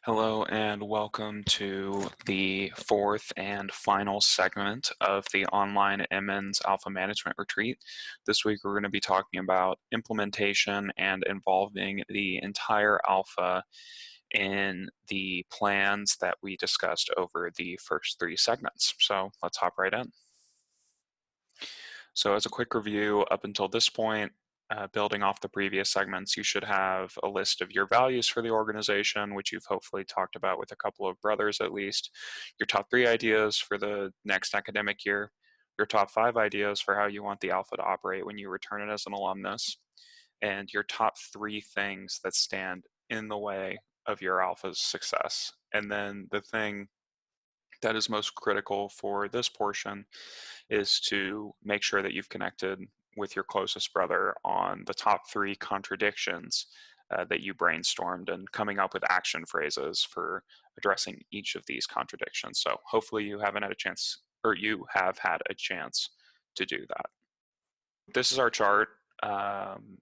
Hello and welcome to the fourth and final segment of the online Emmons Alpha Management Retreat. This week we're going to be talking about implementation and involving the entire Alpha in the plans that we discussed over the first three segments. So let's hop right in. So as a quick review, up until this point, building off the previous segments, you should have a list of your values for the organization, which you've hopefully talked about with a couple of brothers at least, your top 3 ideas for the next academic year, your top 5 ideas for how you want the Alpha to operate when you return it as an alumnus, and your top 3 things that stand in the way of your Alpha's success. And then the thing that is most critical for this portion is to make sure that you've connected with your closest brother on the top 3 contradictions that you brainstormed and coming up with action phrases for addressing each of these contradictions. So hopefully you haven't had a chance, or you have had a chance to do that. This is our chart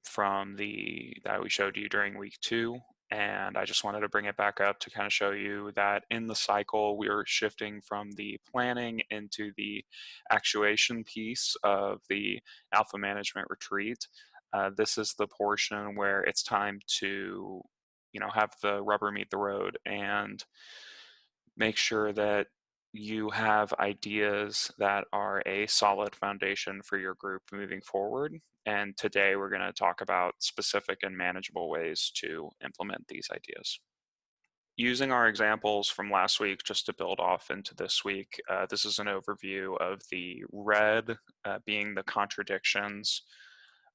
from that we showed you during week 2. And I just wanted to bring it back up to kind of show you that in the cycle, we're shifting from the planning into the actuation piece of the Alpha Management Retreat. This is the portion where it's time to, have the rubber meet the road and make sure that you have ideas that are a solid foundation for your group moving forward. And today we're going to talk about specific and manageable ways to implement these ideas. Using our examples from last week just to build off into this week, this is an overview of the red being the contradictions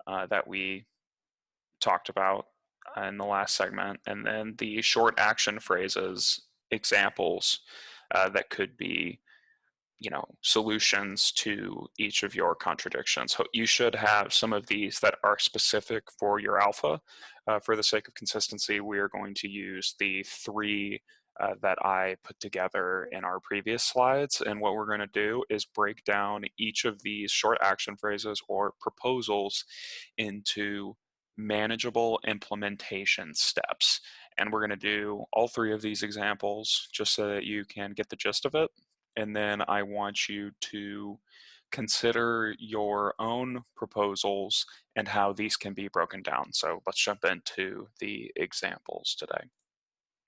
that we talked about in the last segment, and then the short action phrases examples that could be solutions to each of your contradictions. So you should have some of these that are specific for your Alpha. For the sake of consistency, we are going to use the 3 that I put together in our previous slides. And what we're going to do is break down each of these short action phrases or proposals into manageable implementation steps. And we're going to do all 3 of these examples just so that you can get the gist of it. And then I want you to consider your own proposals and how these can be broken down. So let's jump into the examples today.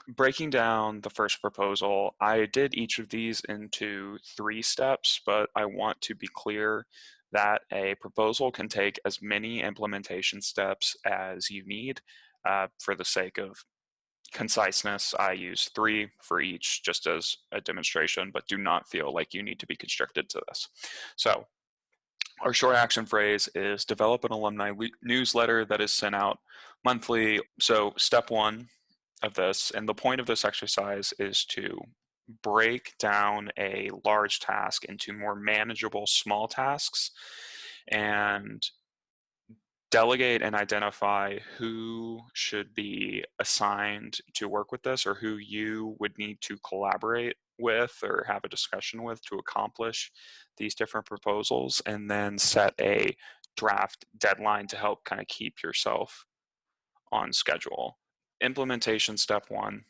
Breaking down the first proposal, I did each of these into 3 steps, but I want to be clear that a proposal can take as many implementation steps as you need. For the sake of conciseness, I use 3 for each just as a demonstration, but do not feel like you need to be constricted to this. So our short action phrase is develop an alumni newsletter that is sent out monthly. So step 1 of this, and the point of this exercise is to break down a large task into more manageable small tasks and delegate and identify who should be assigned to work with this, or who you would need to collaborate with or have a discussion with to accomplish these different proposals, and then set a draft deadline to help kind of keep yourself on schedule. Implementation step 1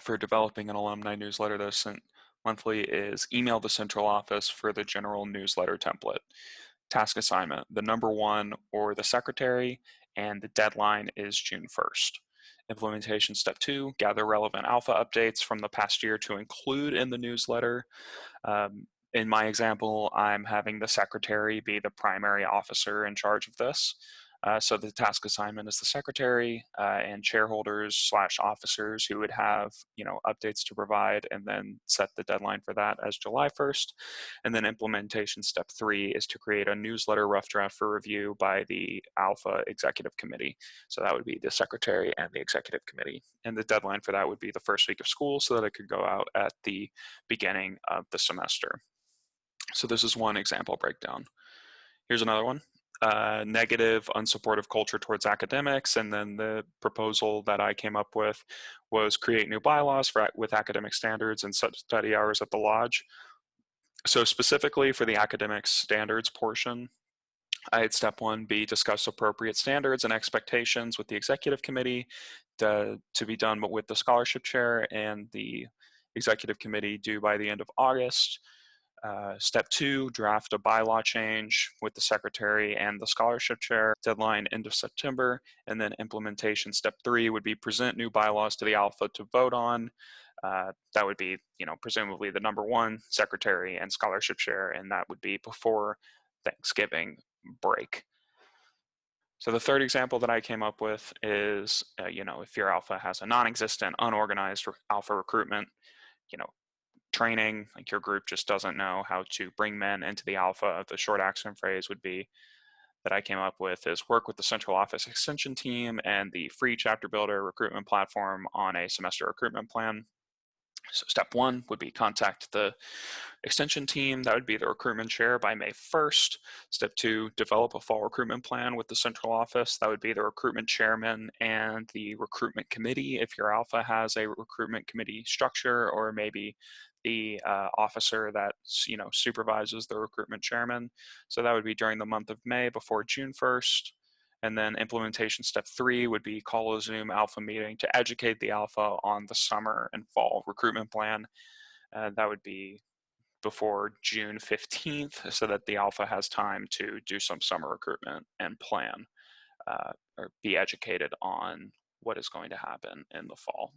for developing an alumni newsletter that is sent monthly is email the central office for the general newsletter template. Task assignment, the number 1 or the secretary, and the deadline is June 1st. Implementation step 2, gather relevant Alpha updates from the past year to include in the newsletter. In my example, I'm having the secretary be the primary officer in charge of this. So the task assignment is the secretary and chairholders / officers who would have updates to provide, and then set the deadline for that as July 1st. And then implementation step 3 is to create a newsletter rough draft for review by the Alpha Executive Committee. So that would be the secretary and the executive committee. And the deadline for that would be the first week of school so that it could go out at the beginning of the semester. So this is one example breakdown. Here's another one. Negative, unsupportive culture towards academics, and then the proposal that I came up with was create new bylaws with academic standards and set study hours at the lodge. So specifically for the academic standards portion, I had step 1 be discuss appropriate standards and expectations with the executive committee. to be done with the scholarship chair and the executive committee due by the end of August. Step 2, draft a bylaw change with the secretary and the scholarship chair, deadline end of September. And then implementation, step 3 would be present new bylaws to the alpha to vote on. That would be, presumably the number 1, secretary and scholarship chair, and that would be before Thanksgiving break. So the third example that I came up with is, if your alpha has a non-existent, unorganized alpha recruitment, training, like your group just doesn't know how to bring men into the alpha, the short action phrase would be that I came up with is work with the central office extension team and the free chapter builder recruitment platform on a semester recruitment plan. So step 1 would be contact the extension team. That would be the recruitment chair by May 1st. Step 2, develop a fall recruitment plan with the central office. That would be the recruitment chairman and the recruitment committee if your alpha has a recruitment committee structure, or maybe the officer that supervises the recruitment chairman. So that would be during the month of May before June 1st. And then implementation step 3 would be call a Zoom alpha meeting to educate the alpha on the summer and fall recruitment plan. That would be before June 15th so that the alpha has time to do some summer recruitment and plan or be educated on what is going to happen in the fall.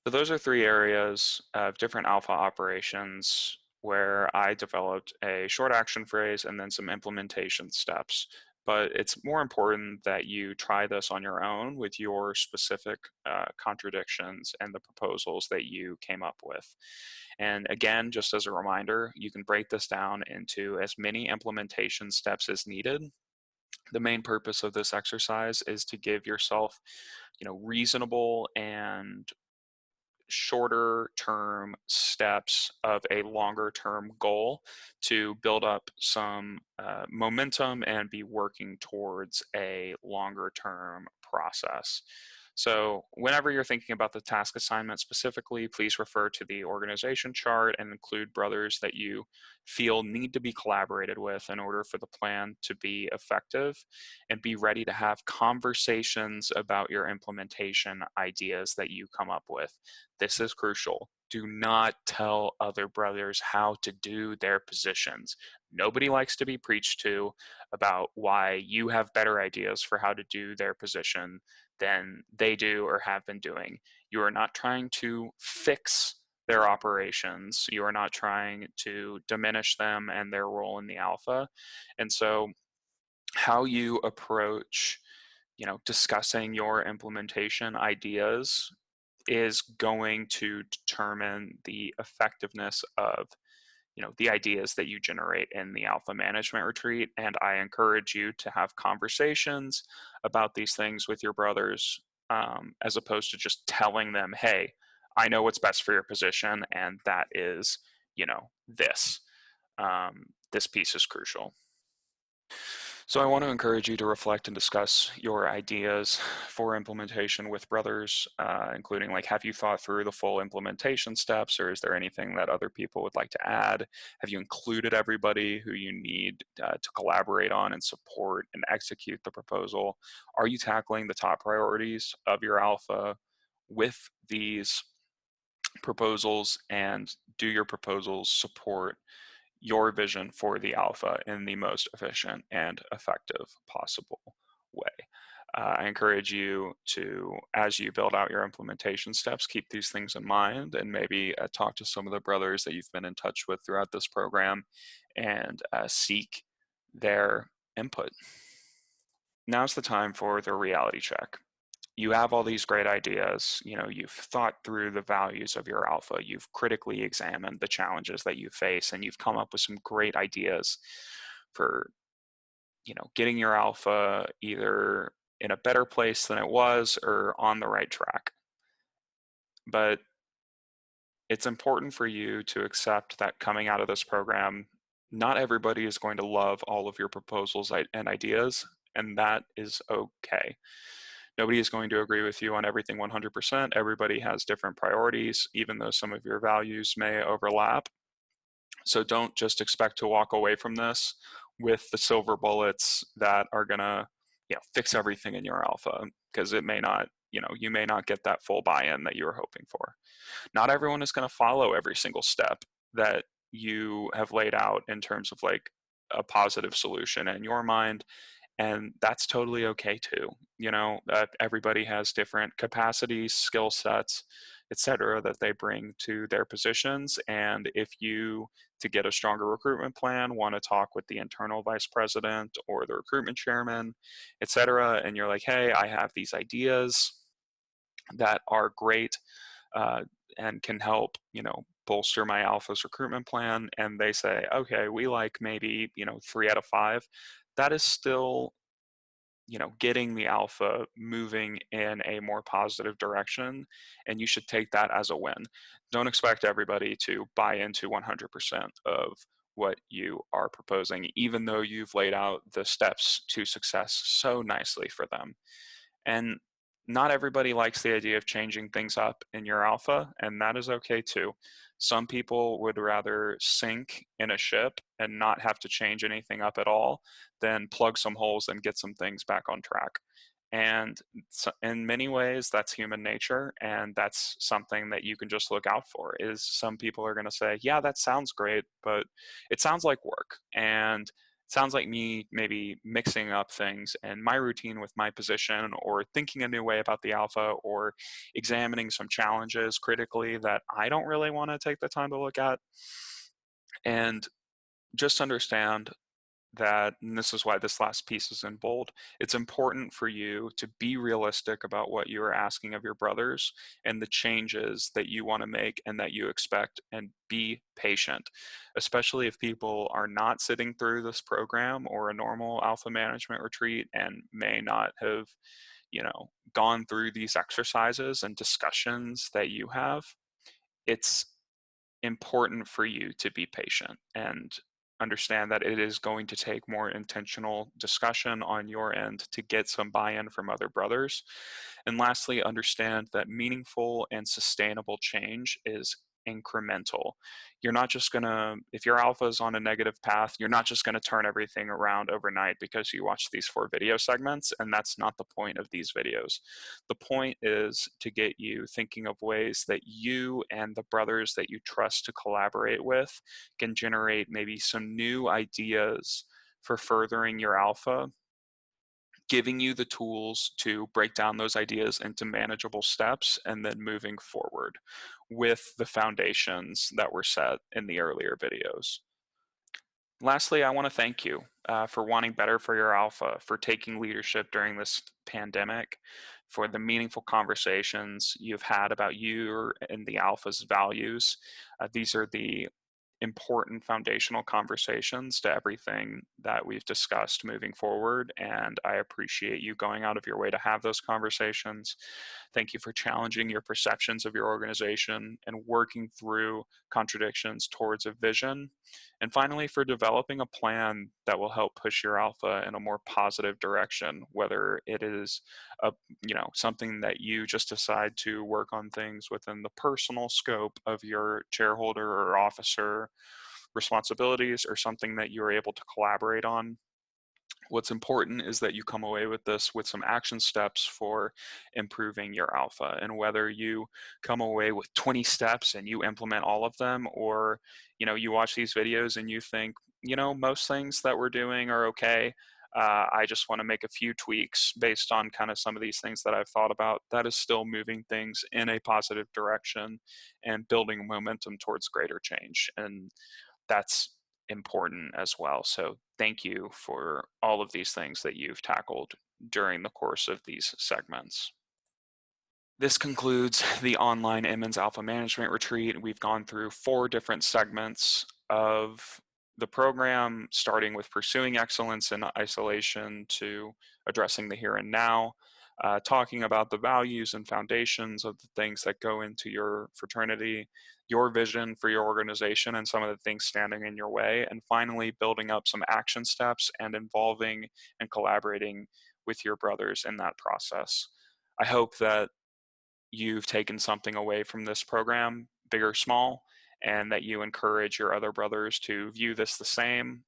So those are 3 areas of different alpha operations where I developed a short action phrase and then some implementation steps. But it's more important that you try this on your own with your specific contradictions and the proposals that you came up with. And again, just as a reminder, you can break this down into as many implementation steps as needed. The main purpose of this exercise is to give yourself, reasonable and shorter term steps of a longer term goal to build up some momentum and be working towards a longer term process. So whenever you're thinking about the task assignment specifically, please refer to the organization chart and include brothers that you feel need to be collaborated with in order for the plan to be effective, and be ready to have conversations about your implementation ideas that you come up with. This is crucial. Do not tell other brothers how to do their positions. Nobody likes to be preached to about why you have better ideas for how to do their position than they do or have been doing. You are not trying to fix their operations. You are not trying to diminish them and their role in the alpha. And so how you approach, discussing your implementation ideas is going to determine the effectiveness of the ideas that you generate in the alpha management retreat. And I encourage you to have conversations about these things with your brothers, as opposed to just telling them, hey, I know what's best for your position, and that is this. This piece is crucial. So I want to encourage you to reflect and discuss your ideas for implementation with brothers, including have you thought through the full implementation steps, or is there anything that other people would like to add? Have you included everybody who you need to collaborate on and support and execute the proposal? Are you tackling the top priorities of your alpha with these proposals, and do your proposals support your vision for the alpha in the most efficient and effective possible way? I encourage you to, as you build out your implementation steps, keep these things in mind, and maybe talk to some of the brothers that you've been in touch with throughout this program and seek their input. Now's the time for the reality check. You have all these great ideas, you've thought through the values of your alpha, you've critically examined the challenges that you face, and you've come up with some great ideas for, getting your alpha either in a better place than it was or on the right track. But it's important for you to accept that coming out of this program, not everybody is going to love all of your proposals and ideas, and that is okay. Nobody is going to agree with you on everything 100%. Everybody has different priorities, even though some of your values may overlap. So don't just expect to walk away from this with the silver bullets that are going to fix everything in your alpha, because it may not you may not get that full buy-in that you were hoping for. Not everyone is going to follow every single step that you have laid out in terms of like a positive solution in your mind, and that's totally okay too. Everybody has different capacities, skill sets, etc., that they bring to their positions. And if you, to get a stronger recruitment plan, want to talk with the internal vice president or the recruitment chairman, etc., and you're like, hey, I have these ideas that are great, uh, and can help, bolster my alpha's recruitment plan, and they say, okay, we like maybe, 3 out of 5, that is still, getting the alpha moving in a more positive direction, and you should take that as a win. Don't expect everybody to buy into 100% of what you are proposing, even though you've laid out the steps to success so nicely for them. And not everybody likes the idea of changing things up in your alpha, and that is okay too. Some people would rather sink in a ship and not have to change anything up at all than plug some holes and get some things back on track. And so in many ways, that's human nature, and that's something that you can just look out for. Is some people are going to say, yeah, that sounds great, but it sounds like work, and sounds like me maybe mixing up things and my routine with my position, or thinking a new way about the alpha, or examining some challenges critically that I don't really want to take the time to look at. And just understand that, and this is why this last piece is in bold, it's important for you to be realistic about what you are asking of your brothers and the changes that you want to make and that you expect, and be patient, especially if people are not sitting through this program or a normal alpha management retreat and may not have, gone through these exercises and discussions that you have. It's important for you to be patient and understand that it is going to take more intentional discussion on your end to get some buy-in from other brothers. And lastly, understand that meaningful and sustainable change is incremental. You're not just going to, if your alpha is on a negative path, you're not just going to turn everything around overnight because you watch these 4 video segments, and that's not the point of these videos. The point is to get you thinking of ways that you and the brothers that you trust to collaborate with can generate maybe some new ideas for furthering your alpha, giving you the tools to break down those ideas into manageable steps, and then moving forward with the foundations that were set in the earlier videos. Lastly, I want to thank you for wanting better for your alpha, for taking leadership during this pandemic, for the meaningful conversations you've had about you and the alpha's values. These are the important foundational conversations to everything that we've discussed moving forward, and I appreciate you going out of your way to have those conversations. Thank you for challenging your perceptions of your organization and working through contradictions towards a vision. And finally, for developing a plan that will help push your alpha in a more positive direction, whether it is a, something that you just decide to work on things within the personal scope of your shareholder or officer responsibilities, or something that you're able to collaborate on. What's important is that you come away with this with some action steps for improving your alpha. And whether you come away with 20 steps and you implement all of them, or you watch these videos and you think, most things that we're doing are okay, I just want to make a few tweaks based on kind of some of these things that I've thought about, that is still moving things in a positive direction and building momentum towards greater change. And that's important as well. So thank you for all of these things that you've tackled during the course of these segments. This concludes the online Emmons Alpha Management Retreat. We've gone through 4 different segments of the program, starting with pursuing excellence in isolation to addressing the here and now, talking about the values and foundations of the things that go into your fraternity, your vision for your organization and some of the things standing in your way, and finally building up some action steps and involving and collaborating with your brothers in that process. I hope that you've taken something away from this program, big or small, and that you encourage your other brothers to view this the same.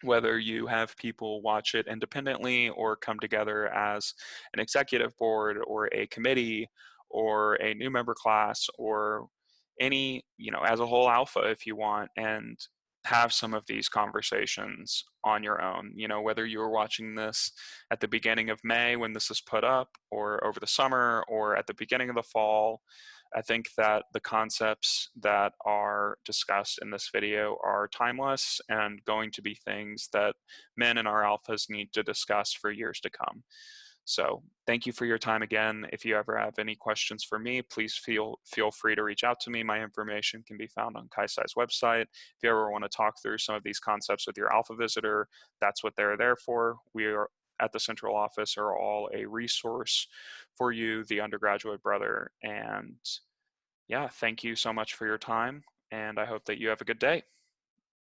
whether you have people watch it independently or come together as an executive board or a committee or a new member class or any, as a whole alpha if you want, and have some of these conversations on your own. Whether you are watching this at the beginning of May when this is put up, or over the summer, or at the beginning of the fall, I think that the concepts that are discussed in this video are timeless and going to be things that men in our alphas need to discuss for years to come. So thank you for your time again. If you ever have any questions for me, please feel free to reach out to me. My information can be found on Kaisai's website. If you ever want to talk through some of these concepts with your alpha visitor, that's what they're there for. We are at the central office are all a resource for you, the undergraduate brother. And yeah, thank you so much for your time, and I hope that you have a good day.